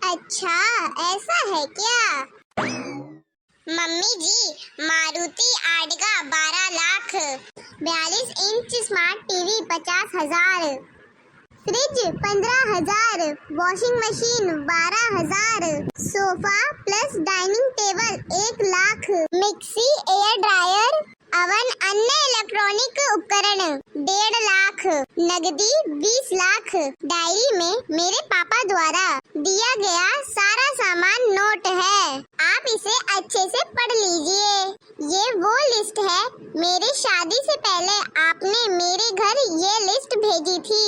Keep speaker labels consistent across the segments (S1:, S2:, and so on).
S1: अच्छा ऐसा है क्या? Mummy ji, Maruti Ertiga 12 lakh, 42 inch smart TV 50,000, fridge 15,000, washing machine 12,000, sofa plus dining table 1 lakh, mixie, air dryer, oven, अन्य electronic उपकरण 1.5 लाख, नगदी 20 लाख। डायरी में मेरे पापा द्वारा दिया गया सारा सामान नोट है, आप इसे अच्छे से पढ़ लीजिए। ये वो लिस्ट है, मेरी शादी से पहले आपने मेरे घर ये लिस्ट भेजी थी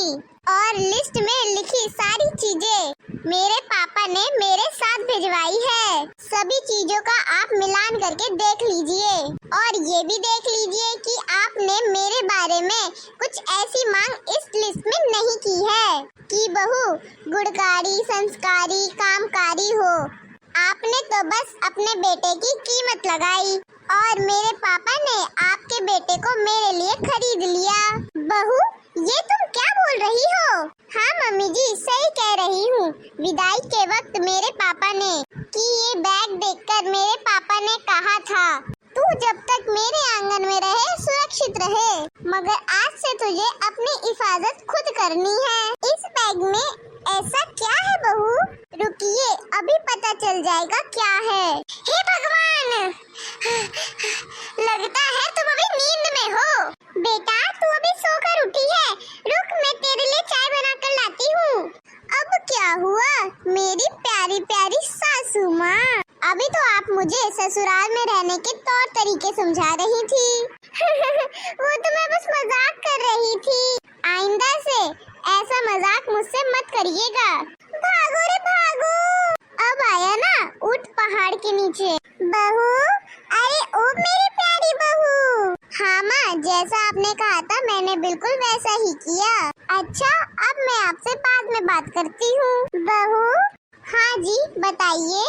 S1: और लिस्ट में लिखी सारी चीजें मेरे पापा ने मेरे साथ भिजवाई है। सभी चीजों का आप मिलान करके देख लीजिए और ये भी देख लीजिए कि आपने मेरे बारे में कुछ ऐसी मांग इस लिस्ट में नहीं की है कि बहू गुणकारी, संस्कारी, कामकारी हो। आपने तो बस अपने बेटे की कीमत लगाई और मेरे पापा ने आपके बेटे को मेरे लिए खरीद लिया। बहू, ये तुम क्या बोल रही हो? हाँ मम्मी जी, सही कह रही हूँ। विदाई के वक्त मेरे पापा ने कि ये बैग देखकर मेरे पापा ने कहा था, तू जब तक मेरे आंगन में रहे सुरक्षित रहे, मगर आज से तुझे अपनी हिफाजत खुद करनी है। इस बैग में ऐसा क्या है बहू? रुकिए, अभी पता चल जाएगा क्या है। हे भगवान, लगता है तुम अभी नींद में हो। बेटा, तू अभी सोकर उठी है, रुक मैं तेरे लिए चाय बना कर लाती हूँ। अब क्या हुआ मेरी प्यारी प्यारी सासू माँ? अभी तो आप मुझे ससुराल में रहने के तौर तरीके समझा रही थी। वो तो मैं बस मजाक कर रही थी। आइंदा से ऐसा मजाक मुझसे मत करिएगा। भागो रे भागो। अब आया ना, उठ पहाड़ के नीचे। बहू, अरे ओ मेरी प्यारी बहू। हाँ माँ, जैसा आपने कहा था मैंने बिल्कुल वैसा ही किया। अच्छा, अब मैं आपसे बाद में बात करती हूँ। बहू, हाँ जी बताइए।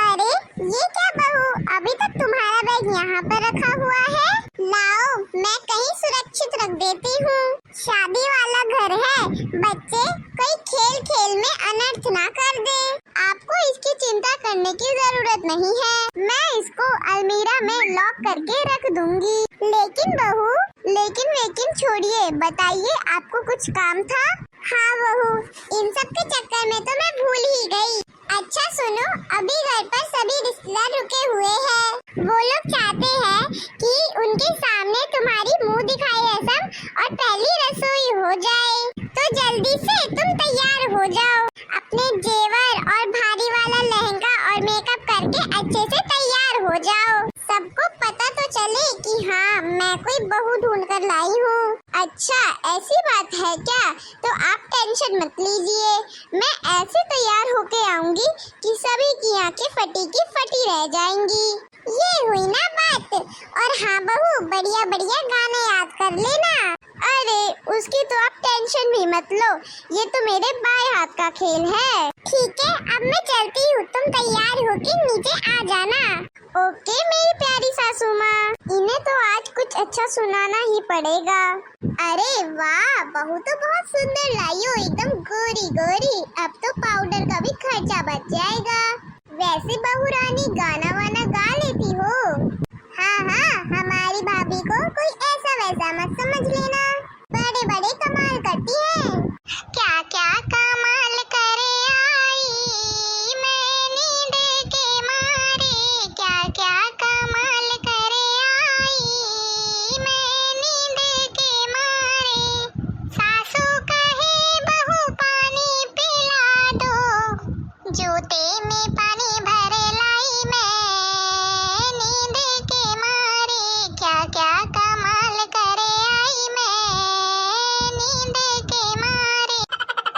S1: अरे ये क्या बहू, अभी तक तुम्हारा बैग यहाँ पर रखा हुआ है। लाओ, मैं कहीं सुरक्षित रख देती हूँ। शादी वाला घर है, बच्चे कोई खेल खेल में अनर्थ ना कर दे। आपको इसकी चिंता करने की जरूरत नहीं है, मैं इसको अलमीरा में लॉक करके रख दूंगी। लेकिन बहू, लेकिन छोड़िए, बताइए आपको कुछ काम था? हाँ बहू, इन सब के चक्कर में तो मैं भूल ही गई। अच्छा सुनो, अभी घर पर सभी रिश्तेदार रुके हुए हैं। वो लोग चाहते हैं कि उनके सामने तुम्हारी मुंह दिखाई रस्म और पहली रसोई हो जाए, तो जल्दी से तुम तैयार हो जाओ। अपने जेवर और भारी वाला लहंगा और मेकअप करके अच्छे से तैयार हो जाओ। सबको पता तो चले कि हाँ, मैं कोई बहू ढूंढ कर लाई हूँ। अच्छा ऐसी बात है क्या? तो आप टेंशन मत लीजिए, मैं ऐसे तैयार होके आऊंगी कि सभी की आंखें फटी की फटी रह जाएंगी। ये हुई ना बात। और हाँ बहू, बढ़िया बढ़िया गाने याद कर लेना। अरे उसकी तो आप टेंशन भी मत लो, ये तो मेरे बाएं हाथ का खेल है। ठीक है, अब मैं चलती हूँ, तुम तैयार होके नीचे आ जाना। ओके मेरी प्यारी सासू माँ, इन्हें तो आज कुछ अच्छा सुनाना ही पड़ेगा। अरे वाह, बहू तो बहुत सुंदर लाई हो, एकदम गोरी गोरी। अब तो पाउडर का भी खर्चा बच जाएगा। वैसे बहू रानी गाना वाना गा लेती हो? हाँ हाँ, हमारी भाभी को कोई ऐसा वैसा मत समझ लेना, बड़े बड़े कमाल करती है। क्या क्या कमाल करे आई मैं नींद के मारे, क्या क्या कमाल करे आई मैं नींद के मारे। सासू कहे बहू पानी पिला दो, जूते में पानी भर लाई मैं नींद के मारे, क्या क्या कमाल करे आई मैं नींद के मारे।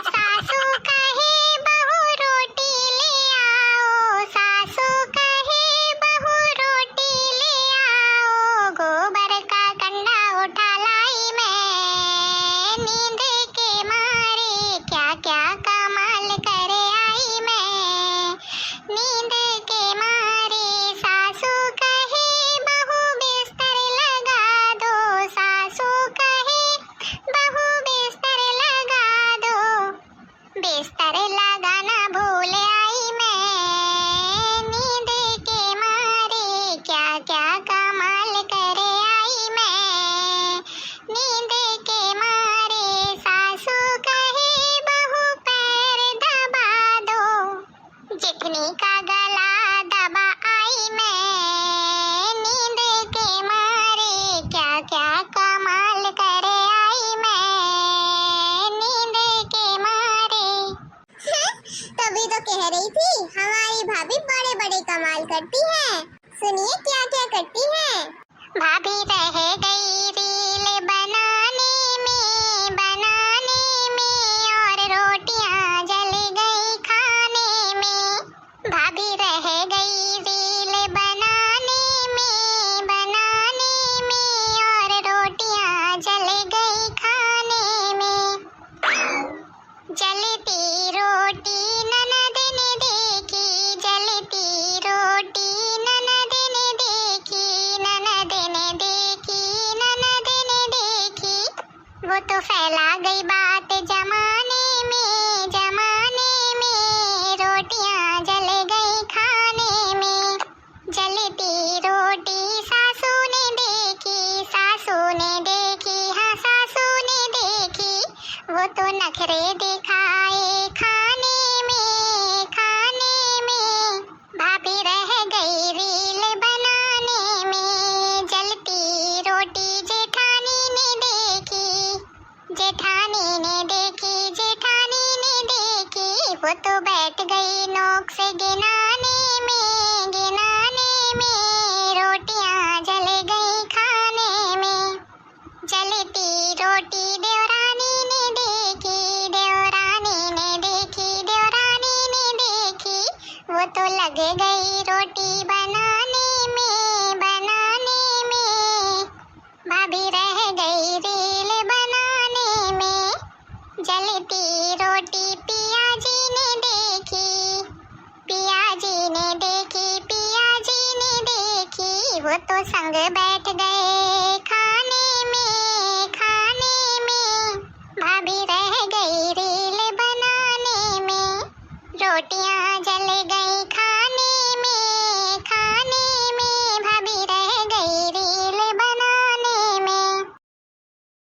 S1: सासू कहे बहू रोटी ले आओ, सासू कहे बहू रोटी ले आओ, गोबर का कंडा उठा लाई मैं नींद के मारे, क्या क्या कमाल करे आई मैं नींद के मारे। सासू कहे बहू बिस्तर लगा दो, सासू कहे बहू बिस्तर लगा दो, बिस्तर लगाना भूल जेठनी का गला दबा आई मैं, नींद के मारे क्या क्या कमाल करे आई मैं, नींद के मारे। तभी तो कह रही थी हमारी भाभी बड़े बड़े कमाल करती है। सुनिए क्या क्या करती है। भाभी रह गई रील बनाने में और रोटियां जल गई खाने में। भाभी रह गई रील बनाने में और रोटियां जल गई खाने में। जलती रोटी ननद ने देखी, जलती रोटी ननद ने देखी, ननद ने देखी, ननद ने देखी। वो तो फैला गई बात जमाने में, रोटियां जल गई खाने में। जलती रोटी सासू ने देखी, सासू ने देखी, हाँ सासू ने देखी। वो तो नखरे दिखाए खाने में, भाभी रह गई रील बनाने में। जलती रोटी जेठानी ने देखी, जेठानी ने देखी, जेठानी ने देखी। वो तो बैठ गई नोक से गिनाने में, रोटियां जल गई खाने में। जलती रोटी देवरानी ने देखी, देवरानी ने देखी, देवरानी ने देखी। वो तो लग गई रोटी बनाने में, भाभी रह गई रील बनाने में। जलती रोटी पिया जी ने देखी, पिया जी ने देखी, पिया जी ने देखी। वो तो संग बैठ गए खाने में, भाभी रह गई रील बनाने में। रोटियां